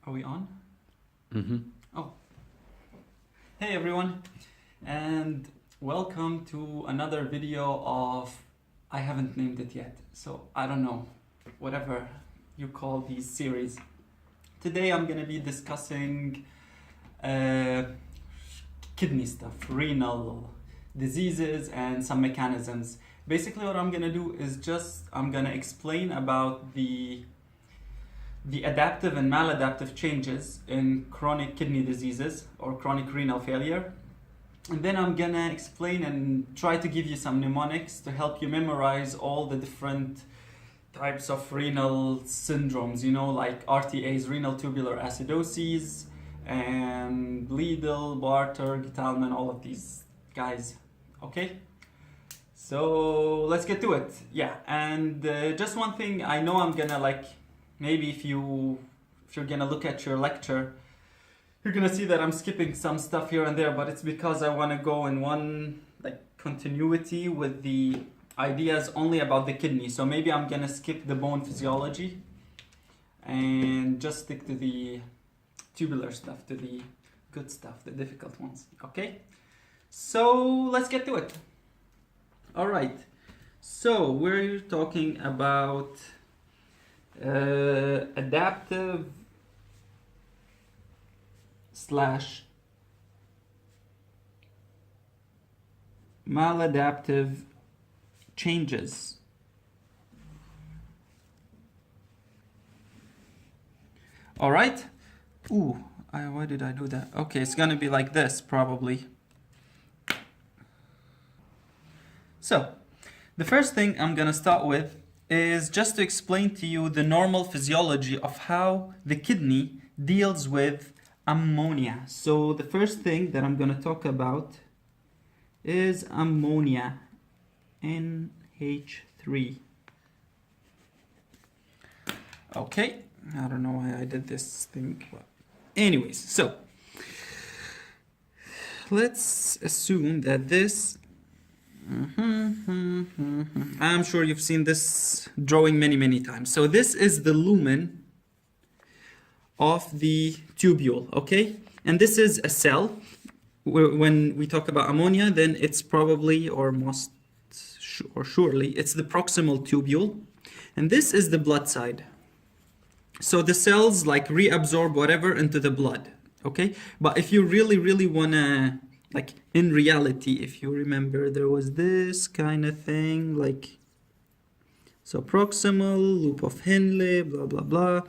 Are we on? Mm-hmm. Oh. Hey everyone, and welcome to another video of, I haven't named it yet, so I don't know, whatever you call these series. Today I'm going to be discussing kidney stuff, renal diseases and some mechanisms. Basically what I'm going to do is I'm going to explain about the adaptive and maladaptive changes in chronic kidney diseases or chronic renal failure. And then I'm gonna explain and try to give you some mnemonics to help you memorize all the different types of renal syndromes, like RTAs, renal tubular acidosis, and Liedl, Barter, Gittalman, all of these guys, okay? So let's get to it. Yeah, and just one thing, I know I'm gonna maybe if you're gonna look at your lecture, you're gonna see that I'm skipping some stuff here and there, but it's because I want to go in one continuity with the ideas only about the kidney. So maybe I'm gonna skip the bone physiology and just stick to the tubular stuff, to the good stuff, the difficult ones. Okay, so let's get to it. All right, so we're talking about adaptive / maladaptive changes. All right. Why did I do that? Okay, it's gonna be like this probably. So, the first thing I'm gonna start with is just to explain to you the normal physiology of how the kidney deals with ammonia. So the first thing that I'm going to talk about is ammonia, NH3. Okay, I don't know why I did this thing. Anyways, so let's assume that this I'm sure you've seen this drawing many times. So this is the lumen of the tubule, okay? And this is a cell. When we talk about ammonia, then it's probably, or surely, it's the proximal tubule. And this is the blood side. So the cells reabsorb whatever into the blood, okay? But if you really wanna, in reality, if you remember, there was this kind of thing, so proximal, loop of Henle, blah, blah, blah,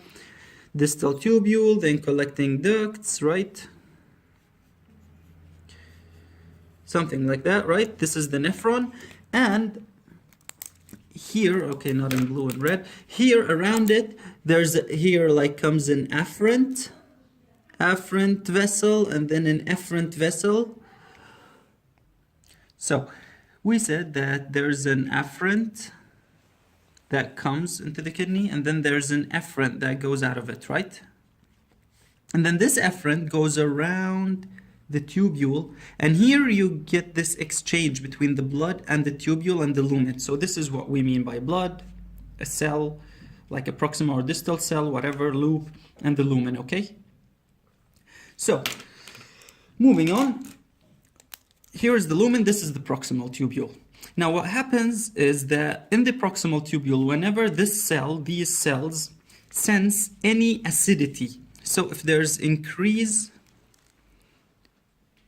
distal tubule, then collecting ducts, right? Something like that, right? This is the nephron, and here, okay, not in blue and red, here around it, comes an afferent vessel, and then an efferent vessel. So we said that there's an afferent that comes into the kidney, and then there's an efferent that goes out of it, right? And then this efferent goes around the tubule, and here you get this exchange between the blood and the tubule and the lumen. So this is what we mean by blood, a cell, like a proximal or distal cell, whatever, loop, and the lumen, okay? So, moving on. Here is the lumen, this is the proximal tubule. Now what happens is that in the proximal tubule, whenever these cells sense any acidity, so if there's increase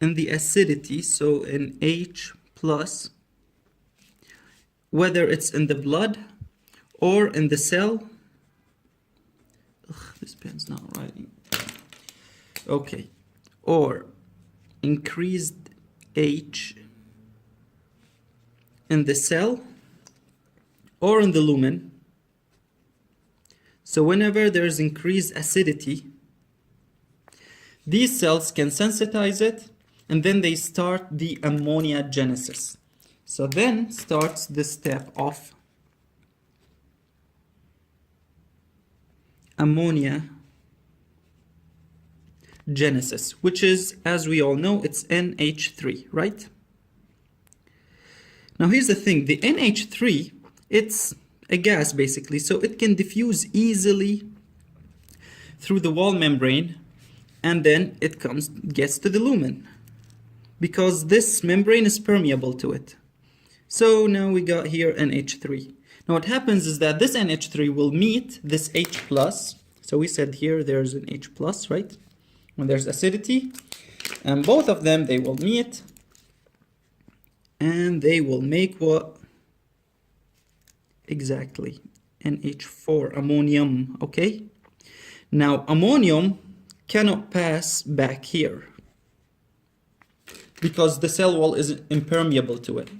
in the acidity, so in H+, whether it's in the blood or in the cell, this pen's not writing, okay, or increased H in the cell or in the lumen. So whenever there's increased acidity, these cells can sensitize it, and then they start the ammonia genesis. So then starts the step of ammonia genesis, which is, as we all know, it's NH3, right? Now here's the thing, the NH3, it's a gas basically, so it can diffuse easily through the wall membrane, and then it gets to the lumen, because this membrane is permeable to it. So now we got here NH3. Now what happens is that this NH3 will meet this H+. So we said here there's an H+, right? When there's acidity. And both of them, they will meet. And they will make what? Exactly. NH4, ammonium, okay? Now ammonium cannot pass back here, because the cell wall is impermeable to it.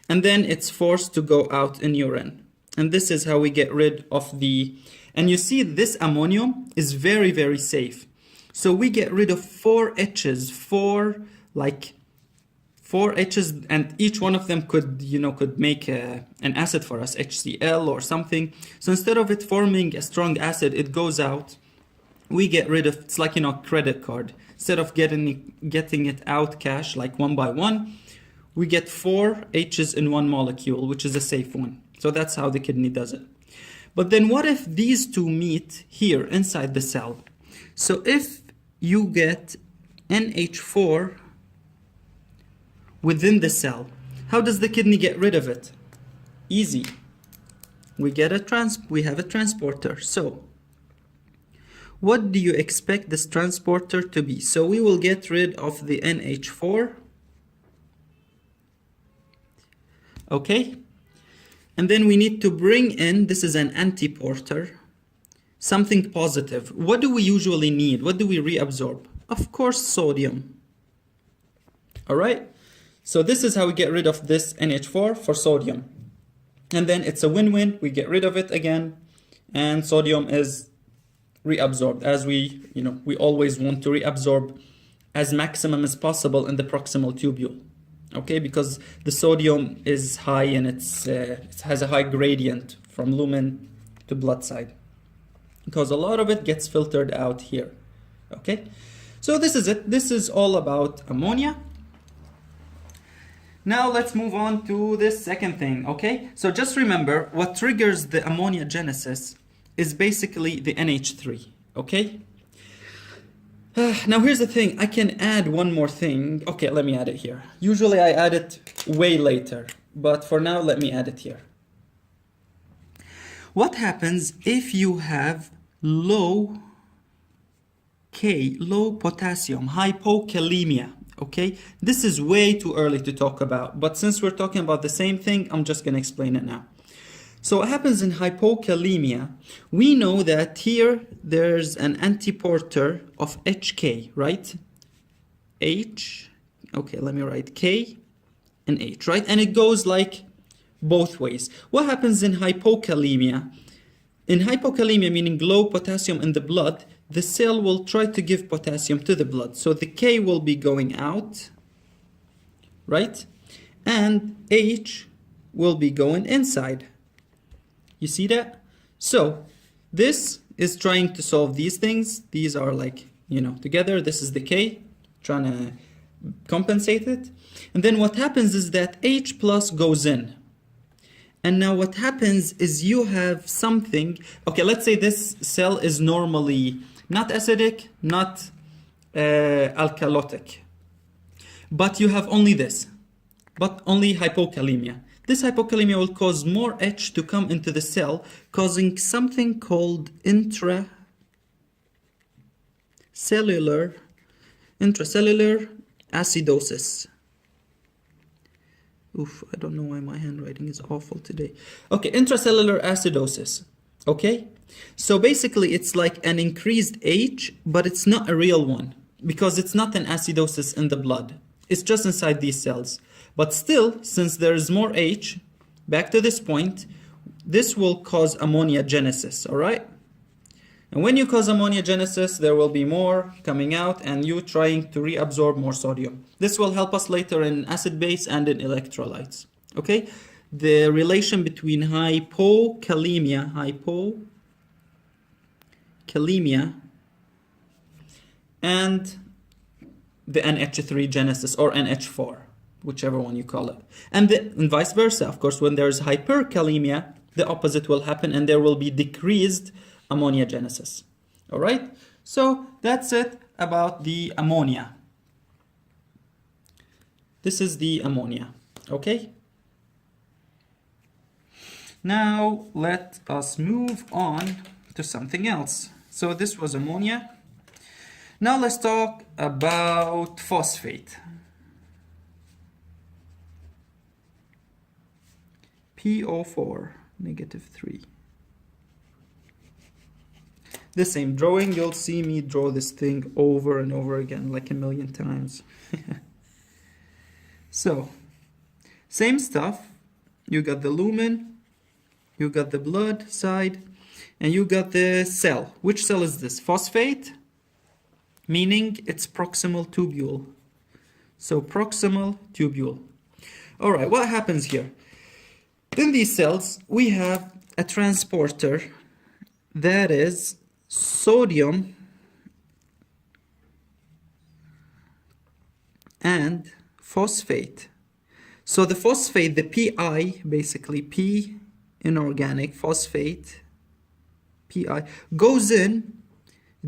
And then it's forced to go out in urine. And this is how we get rid of the... And you see this ammonium is very, very safe. So we get rid of 4 H's, 4 H's, and each one of them could, could make an acid for us, HCl or something. So instead of it forming a strong acid, it goes out. We get rid of, it's like, credit card. Instead of getting it out cash, like one by one, we get 4 H's in one molecule, which is a safe one. So that's how the kidney does it. But then what if these two meet here inside the cell? So if you get NH4 within the cell, how does the kidney get rid of it? Easy. We have a transporter. So what do you expect this transporter to be? So we will get rid of the NH4. Okay. And then we need to bring in, this is an antiporter, something positive. What do we usually need? What do we reabsorb? Of course, sodium. All right. So this is how we get rid of this NH4 for sodium. And then it's a win-win. We get rid of it again, and sodium is reabsorbed, as we always want to reabsorb as maximum as possible in the proximal tubule. Okay, because the sodium is high and it has a high gradient from lumen to blood side, because a lot of it gets filtered out here. Okay, so this is it. This is all about ammonia. Now let's move on to this second thing. Okay, so just remember, what triggers the ammonia genesis is basically the NH3. Okay. Now here's the thing, I can add one more thing. Okay, let me add it here. Usually I add it way later, but for now let me add it here. What happens if you have low potassium, hypokalemia? Okay, this is way too early to talk about, but since we're talking about the same thing, I'm just going to explain it now. So what happens in hypokalemia, we know that here there's an antiporter of HK, right? H, okay, let me write K and H, right? And it goes like both ways. What happens in hypokalemia? In hypokalemia, meaning low potassium in the blood, the cell will try to give potassium to the blood. So the K will be going out, right? And H will be going inside. You see that? So this is trying to solve these things. These are like, together. This is the K, trying to compensate it. And then what happens is that H plus goes in. And now what happens is you have something. Okay, let's say this cell is normally not acidic, not alkalotic. But you have only this, but only hypokalemia. This hypokalemia will cause more H to come into the cell, causing something called intracellular acidosis. Oof, I don't know why my handwriting is awful today. Okay, intracellular acidosis. Okay, so basically it's like an increased H, but it's not a real one, because it's not an acidosis in the blood. It's just inside these cells. But still, since there is more H, back to this point, this will cause ammonia genesis, all right? And when you cause ammonia genesis, there will be more coming out and you trying to reabsorb more sodium. This will help us later in acid base and in electrolytes, okay? The relation between hypokalemia and the NH3 genesis or NH4. Whichever one you call it. And vice versa, of course, when there's hyperkalemia, the opposite will happen and there will be decreased ammonia genesis. All right, so that's it about the ammonia. This is the ammonia, okay? Now let us move on to something else. So this was ammonia. Now let's talk about phosphate. PO4, -3. The same drawing, you'll see me draw this thing over and over again, like a million times. So, same stuff. You got the lumen, you got the blood side, and you got the cell. Which cell is this? Phosphate, meaning it's proximal tubule. So, proximal tubule. All right, what happens here? In these cells, we have a transporter that is sodium and phosphate. So the phosphate, the Pi, basically P inorganic, phosphate, Pi, goes in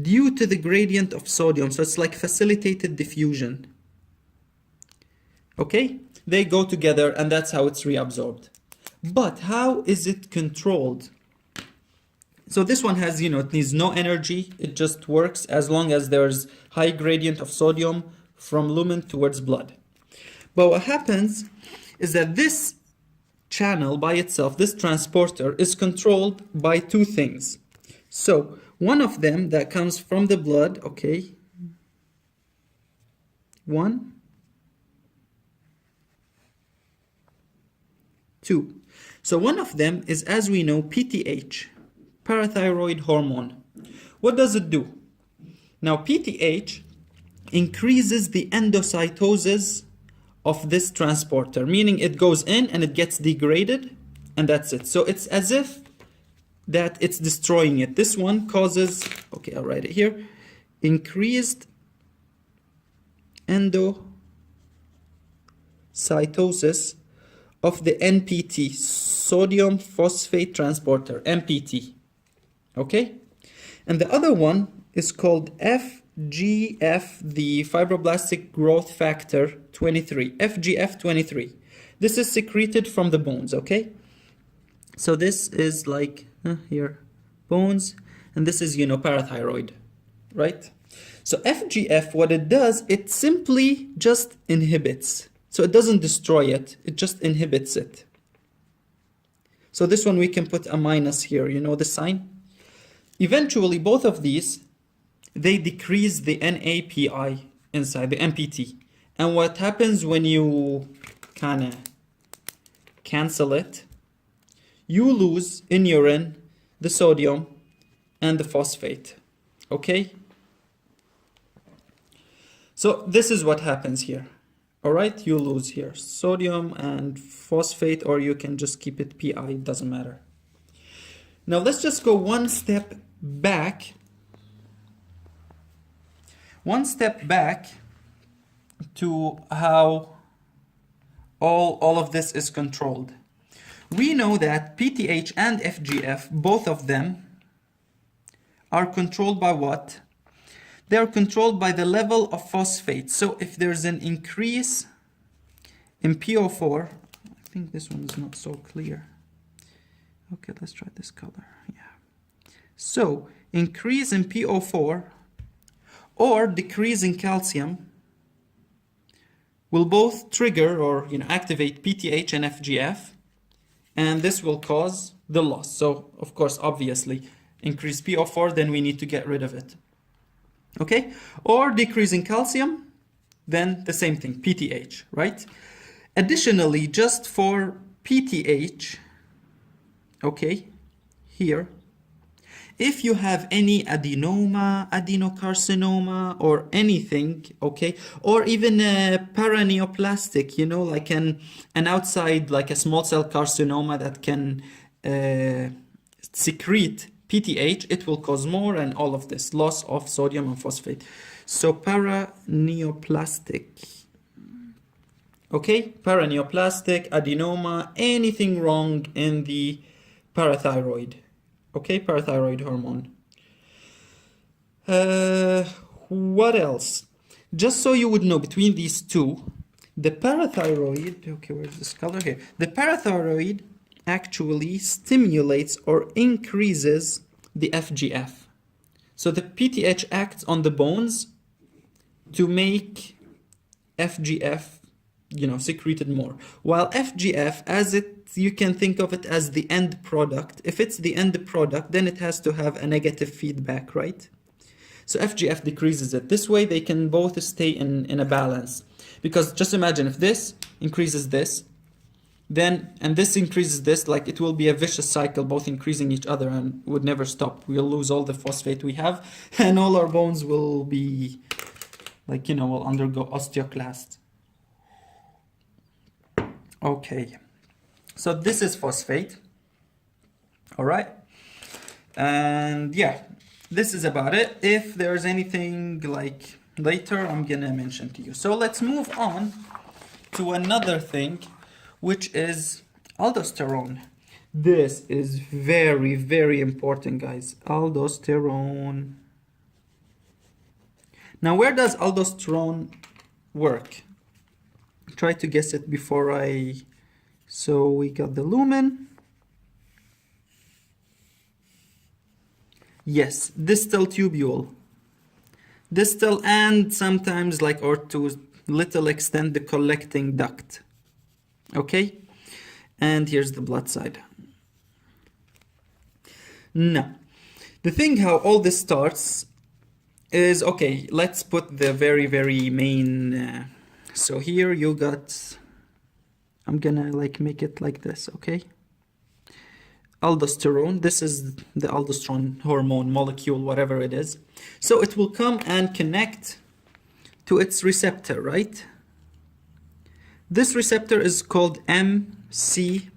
due to the gradient of sodium. So it's like facilitated diffusion. Okay? They go together and that's how it's reabsorbed. But how is it controlled? So this one has, it needs no energy. It just works as long as there's high gradient of sodium from lumen towards blood. But what happens is that this channel by itself, this transporter, is controlled by two things. So one of them that comes from the blood, okay, 1, 2. So one of them is, as we know, Pth, Parathyroid Hormone. What does it do? Now Pth increases the endocytosis of this transporter, meaning it goes in and it gets degraded, and that's it. So it's as if that it's destroying it. This one causes, okay, I'll write it here, increased endocytosis of the NPT, sodium phosphate transporter, NPT. Okay? And the other one is called FGF, the fibroblastic growth factor 23, FGF23. This is secreted from the bones, okay? So this is like here, bones, and this is, parathyroid, right? So FGF, what it does, it simply just inhibits. So it doesn't destroy it, it just inhibits it. So this one we can put a minus here, the sign? Eventually, both of these, they decrease the NAPI inside, the MPT. And what happens when you kind of cancel it, you lose in urine the sodium and the phosphate, okay? So this is what happens here. All right, you lose here sodium and phosphate, or you can just keep it Pi, it doesn't matter. Now let's just go one step back. One step back to how all of this is controlled. We know that PTH and FGF, both of them, are controlled by what? They are controlled by the level of phosphate. So if there's an increase in PO4, I think this one is not so clear. Okay, let's try this color. Yeah. So increase in PO4 or decrease in calcium will both trigger or activate PTH and FGF, and this will cause the loss. So of course, obviously, increase PO4, then we need to get rid of it. Okay, or decrease in calcium, then the same thing, PTH, right? Additionally, just for PTH, okay, here, if you have any adenoma, adenocarcinoma, or anything, okay, or even a paraneoplastic, like an outside, like a small cell carcinoma that can secrete PTH, it will cause more and all of this, loss of sodium and phosphate. So paraneoplastic, okay, paraneoplastic, adenoma, anything wrong in the parathyroid, okay, parathyroid hormone. Uh, what else? Just so you would know, between these two, the parathyroid, okay, where's this color here? The parathyroid actually stimulates or increases the FGF. So the PTH acts on the bones to make FGF, secreted more. While FGF, you can think of it as the end product. If it's the end product, then it has to have a negative feedback, right? So FGF decreases it. This way they can both stay in a balance. Because just imagine if this increases this, and this increases this, like it will be a vicious cycle, both increasing each other and would never stop. We'll lose all the phosphate we have, and all our bones will be, will undergo osteoclast. Okay, so this is phosphate. All right, and yeah, this is about it. If there's anything like later, I'm gonna mention to you. So let's move on to another thing, which is aldosterone. This is very, very important, guys. Aldosterone. Now, where does aldosterone work? Try to guess it before so we got the lumen. Yes, distal tubule. Distal, and sometimes or to little extent the collecting duct. Okay, and here's the blood side. Now, the thing how all this starts is, okay, let's put the very, very main, so here you got, I'm gonna make it like this, okay? Aldosterone, this is the aldosterone hormone molecule, whatever it is. So it will come and connect to its receptor, right? This receptor is called MC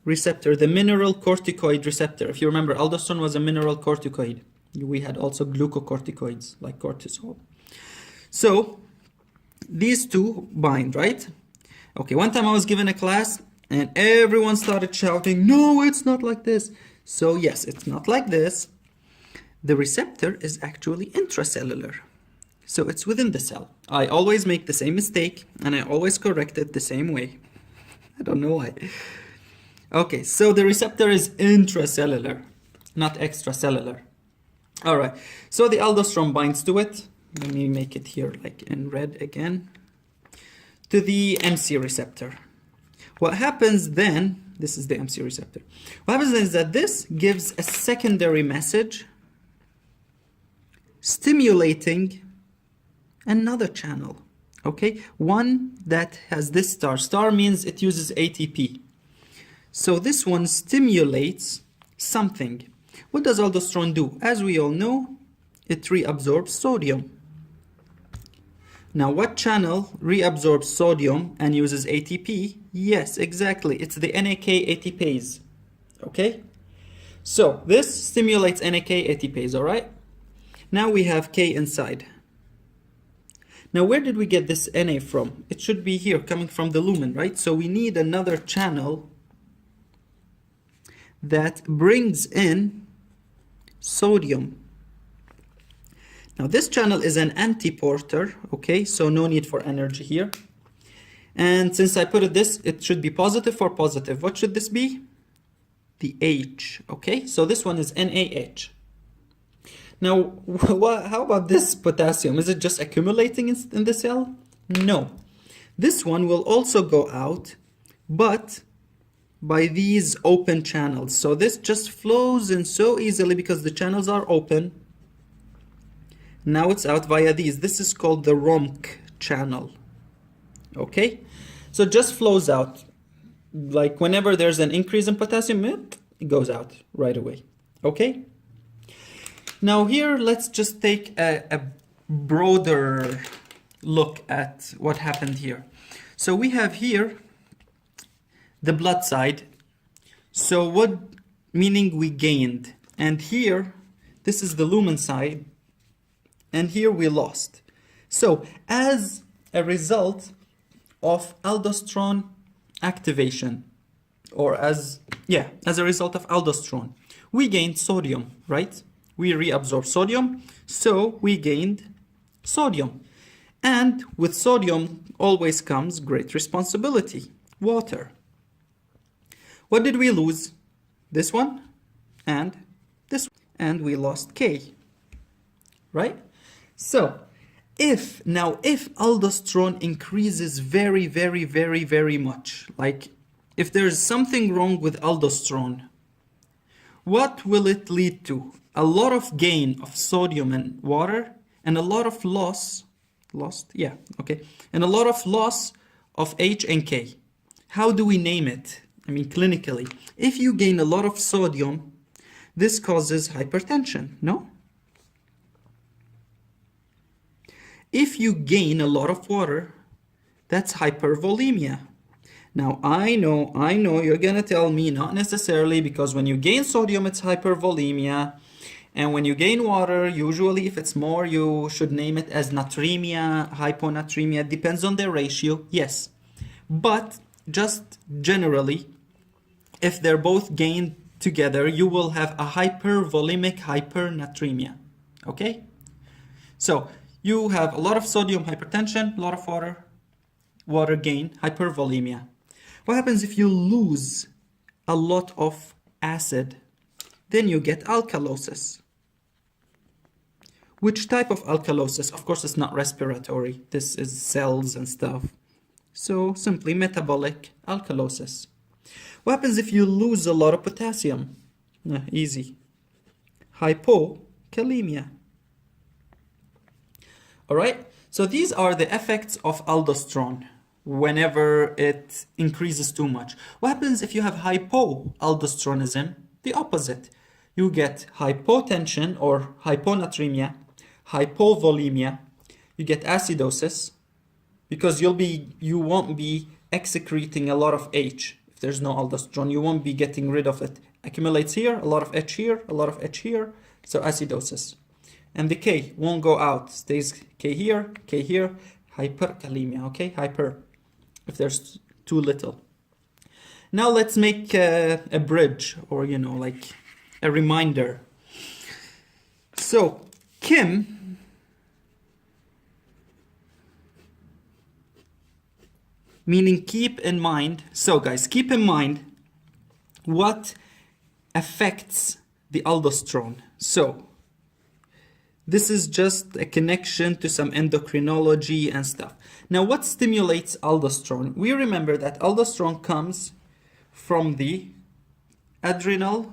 receptor, the mineral corticoid receptor. If you remember, aldosterone was a mineral corticoid. We had also glucocorticoids like cortisol. So these two bind, right? Okay, one time I was given a class and everyone started shouting, no, it's not like this. So yes, it's not like this. The receptor is actually intracellular. So it's within the cell. I always make the same mistake and I always correct it the same way. I don't know why. Okay, so the receptor is intracellular, not extracellular. All right, so the aldosterone binds to it. Let me make it here in red again. To the MC receptor. What happens then, this is the MC receptor. What happens then is that this gives a secondary message stimulating another channel, okay? One that has this star. Star means it uses ATP. So this one stimulates something. What does aldosterone do? As we all know, it reabsorbs sodium. Now, what channel reabsorbs sodium and uses ATP? Yes, exactly. It's the NAK ATPase, okay? So this stimulates NAK ATPase, all right? Now we have K inside. Now, where did we get this Na from? It should be here, coming from the lumen, right? So we need another channel that brings in sodium. Now, this channel is an antiporter, okay? So no need for energy here. And since I put it should be positive or positive. What should this be? The H, okay? So this one is NaH. Now, how about this potassium? Is it just accumulating in the cell? No. This one will also go out, but by these open channels. So this just flows in so easily because the channels are open. Now it's out via these. This is called the ROMC channel. Okay? So it just flows out. Like whenever there's an increase in potassium, it goes out right away. Okay? Now here, let's just take a broader look at what happened here. So we have here the blood side. So what meaning we gained? And here, this is the lumen side. And here we lost. So as a result of aldosterone activation, or as a result of aldosterone, we gained sodium, right? We reabsorb sodium, so we gained sodium. And with sodium always comes great responsibility, water. What did we lose? This one and this one. And we lost K, right? So if aldosterone increases very, very, very, very much, like if there's something wrong with aldosterone, what will it lead to? A lot of gain of sodium and water, and a lot of and a lot of loss of H and K. How do we name it? I mean, clinically, if you gain a lot of sodium, this causes hypertension, no? If you gain a lot of water, that's hypervolemia. Now, I know you're gonna tell me not necessarily, because when you gain sodium, it's hypervolemia. And when you gain water, usually if it's more, you should name it as natremia, hyponatremia. It depends on the ratio, yes. But just generally, if they're both gained together, you will have a hypervolemic hypernatremia, okay? So you have a lot of sodium, hypertension, a lot of water gain, hypervolemia. What happens if you lose a lot of acid? Then you get alkalosis. Which type of alkalosis? Of course, it's not respiratory. This is cells and stuff. So simply metabolic alkalosis. What happens if you lose a lot of potassium? Easy. Hypokalemia. All right. So these are the effects of aldosterone whenever it increases too much. What happens if you have hypoaldosteronism? The opposite. You get hypotension or hyponatremia, hypovolemia. You get acidosis because you won't be excreting a lot of H. If there's no aldosterone, you won't be getting rid of it. Accumulates here, a lot of H here, a lot of H here, so acidosis. And the K won't go out, stays K here, hyperkalemia, okay? Hyper, if there's too little. Now let's make a bridge, or like a reminder. So Kim meaning keep in mind. So guys, keep in mind what affects the aldosterone. So this is just a connection to some endocrinology and stuff. Now, what stimulates aldosterone? We remember that aldosterone comes from the adrenal,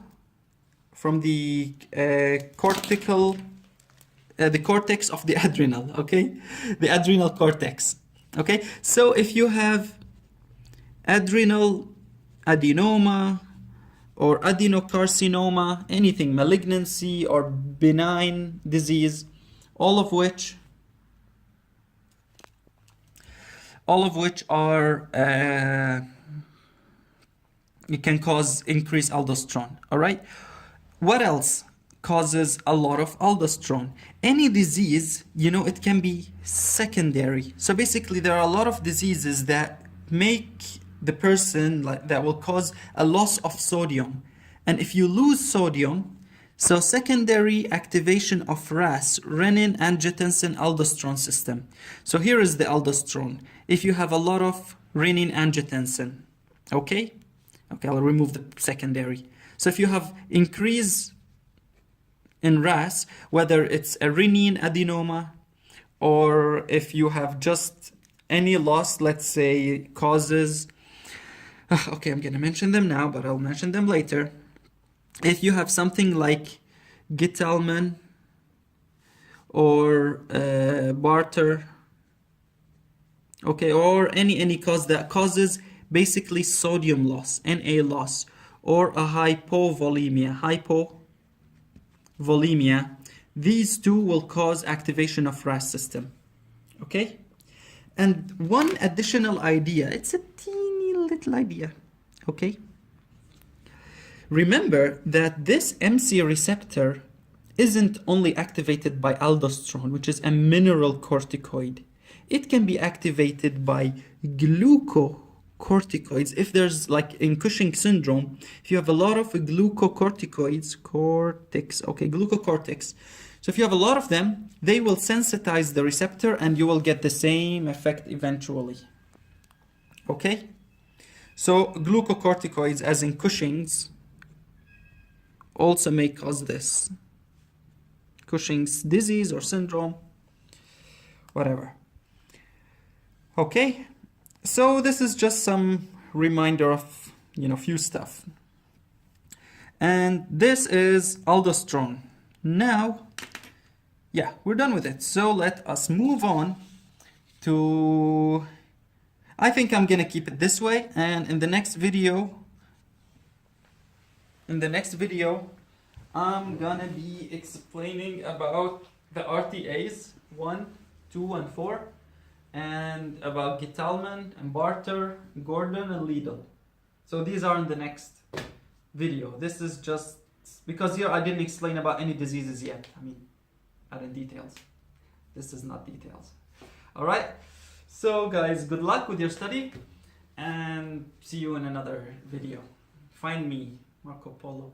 from the cortical, the cortex of the adrenal, okay? The adrenal cortex, okay? So if you have adrenal adenoma or adenocarcinoma, anything, malignancy or benign disease, all of which are it can cause increased aldosterone. All right. What else causes a lot of aldosterone? Any disease, it can be secondary. So basically, there are a lot of diseases that make the person that will cause a loss of sodium. And if you lose sodium, so secondary activation of Rass, Renin-Angiotensin-Aldosterone system. So here is the aldosterone. If you have a lot of renin-angiotensin, okay, I'll remove the secondary. So if you have increase in Rass, whether it's a renin adenoma or if you have just any loss, let's say causes, okay, I'm going to mention them now, but I'll mention them later. If you have something like Gitelman or Barter, okay, or any cause that causes basically sodium loss, Na loss, or a hypovolemia, these two will cause activation of Rass system, okay? And one additional idea, it's a teeny little idea, okay? Remember that this MC receptor isn't only activated by aldosterone, which is a mineral corticoid. It can be activated by glucocorticoid. glucocorticoids, if there's like in Cushing syndrome, if you have a lot of glucocorticoids, glucocortics, so if you have a lot of them, they will sensitize the receptor and you will get the same effect eventually. Okay? So glucocorticoids, as in Cushing's, also may cause this. Cushing's disease or syndrome, whatever. Okay? So this is just some reminder of, few stuff. And this is aldosterone. Now, yeah, we're done with it. So let us move on to, I think I'm gonna keep it this way, and in the next video, I'm gonna be explaining about the RTAs 1, 2, and 4, and about Gitelman and Barter, Gordon, and Liedl. So these are in the next video. This is just because here I didn't explain about any diseases yet. Add in details. This is not details. All right. So guys, good luck with your study, and see you in another video. Find me, Marco Polo.